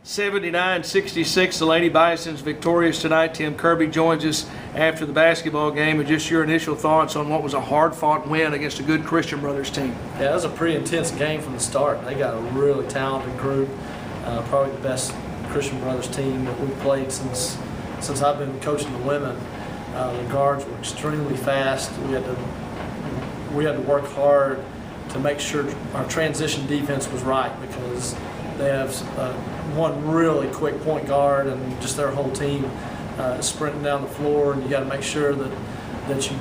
79-66, the Lady Bisons victorious tonight. Tim Kirby joins us after the basketball game, and just your initial thoughts on what was a hard-fought win against a good Christian Brothers team. Yeah, it was a pretty intense game from the start. They got a really talented group, probably the best Christian Brothers team that we've played since I've been coaching the women. The guards were extremely fast. We had to work hard to make sure our transition defense was right, because they have one really quick point guard, and just their whole team sprinting down the floor, and you got to make sure that you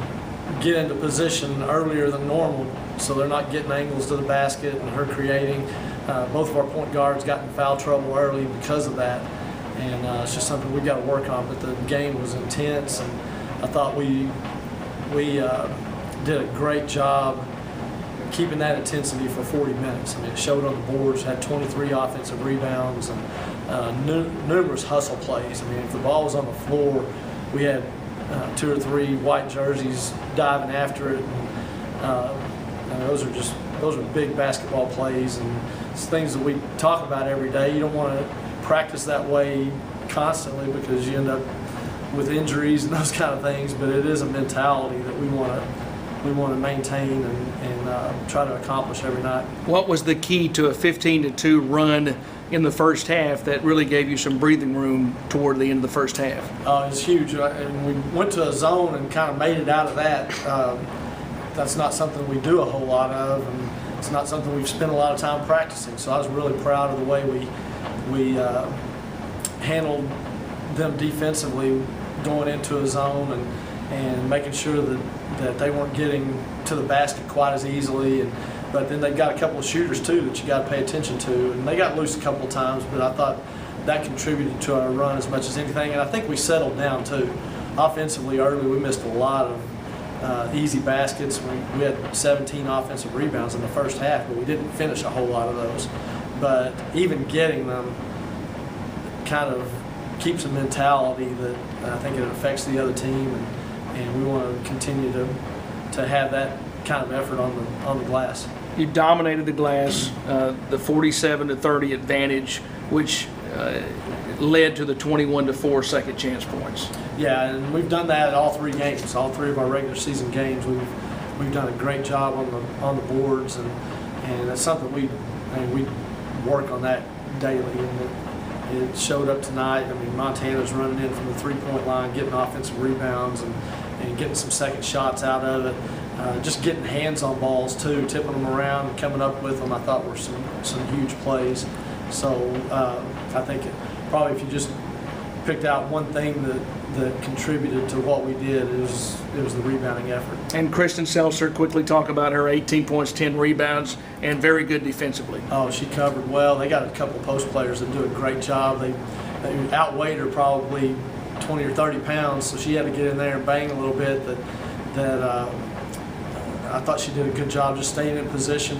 get into position earlier than normal so they're not getting angles to the basket and her creating. Both of our point guards got in foul trouble early because of that, and it's just something we got to work on. But the game was intense, and I thought we did a great job keeping that intensity for 40 minutes. I mean, it showed on the boards, had 23 offensive rebounds and numerous hustle plays. I mean, if the ball was on the floor, we had 2 or 3 white jerseys diving after it. And those are big basketball plays, and it's things that we talk about every day. You don't want to practice that way constantly because you end up with injuries and those kind of things, but it is a mentality that we want to maintain and try to accomplish every night. What was the key to a 15-2 run in the first half that really gave you some breathing room toward the end of the first half? It was huge, and we went to a zone and kind of made it out of that. That's not something we do a whole lot of, and it's not something we've spent a lot of time practicing. So I was really proud of the way we handled them defensively, going into a zone and making sure that they weren't getting to the basket quite as easily. But then they've got a couple of shooters too that you got to pay attention to, and they got loose a couple of times, but I thought that contributed to our run as much as anything. And I think we settled down too. Offensively early, we missed a lot of easy baskets. We had 17 offensive rebounds in the first half, but we didn't finish a whole lot of those. But even getting them kind of keeps a mentality that I think it affects the other team, and we want to continue to have that kind of effort on the glass. You dominated the glass, the 47-30 advantage, which led to the 21-4 second chance points. Yeah, and we've done that at all 3 games, all 3 of our regular season games. We've done a great job on the boards, and that's something we work on that daily. And it showed up tonight. I mean, Montana's running in from the 3-point line, getting offensive rebounds and getting some second shots out of it. Just getting hands on balls too, tipping them around and coming up with them, I thought were some huge plays. So I think probably if you just picked out one thing that contributed to what we did, it was the rebounding effort. And Kristen Seltzer, quickly talk about her 18 points, 10 rebounds, and very good defensively. Oh, she covered well. They got a couple of post players that do a great job. They outweighed her probably 20 or 30 pounds, so she had to get in there and bang a little bit. That I thought she did a good job just staying in position.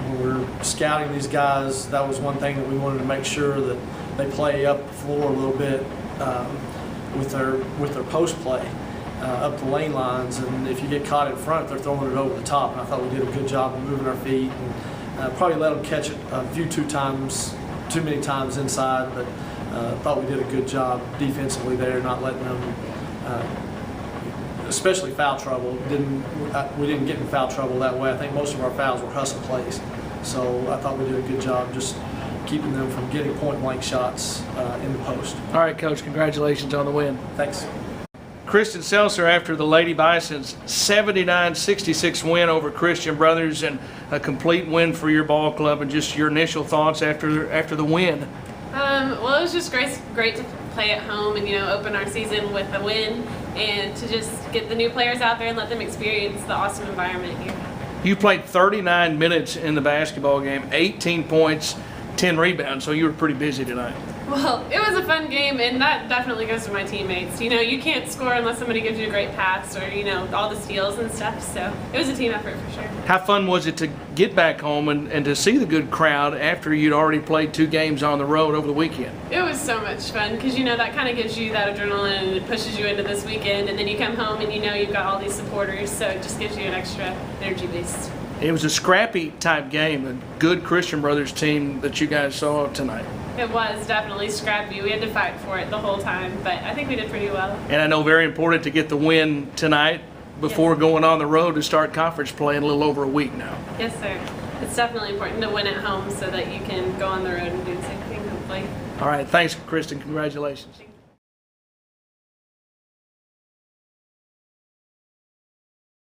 When we're scouting these guys, that was one thing that we wanted to make sure that they play up the floor a little bit with their post play up the lane lines, and if you get caught in front, they're throwing it over the top. And I thought we did a good job of moving our feet, and probably let them catch it too many times inside, but thought we did a good job defensively there, not letting them, especially foul trouble. We didn't get in foul trouble that way. I think most of our fouls were hustle plays, so I thought we did a good job just keeping them from getting point-blank shots in the post. All right, Coach, congratulations on the win. Thanks. Kristen Seltzer after the Lady Bisons' 79-66 win over Christian Brothers, and a complete win for your ball club, and just your initial thoughts after the win. Well, it was just great to play at home and open our season with a win, and to just get the new players out there and let them experience the awesome environment here. You played 39 minutes in the basketball game, 18 points, 10 rebounds, so you were pretty busy tonight. Well, it was a fun game, and that definitely goes to my teammates. You can't score unless somebody gives you a great pass or, all the steals and stuff, so it was a team effort for sure. How fun was it to get back home and to see the good crowd after you'd already played 2 games on the road over the weekend? It was so much fun because, that kind of gives you that adrenaline and it pushes you into this weekend, and then you come home and you've got all these supporters, so it just gives you an extra energy boost. It was a scrappy type game, a good Christian Brothers team that you guys saw tonight. It was definitely scrappy. We had to fight for it the whole time, but I think we did pretty well. And I know very important to get the win tonight before Yes. going on the road to start conference play in a little over a week now. Yes, sir. It's definitely important to win at home so that you can go on the road and do the same thing, hopefully. All right, thanks, Kristen. Congratulations. Thank you.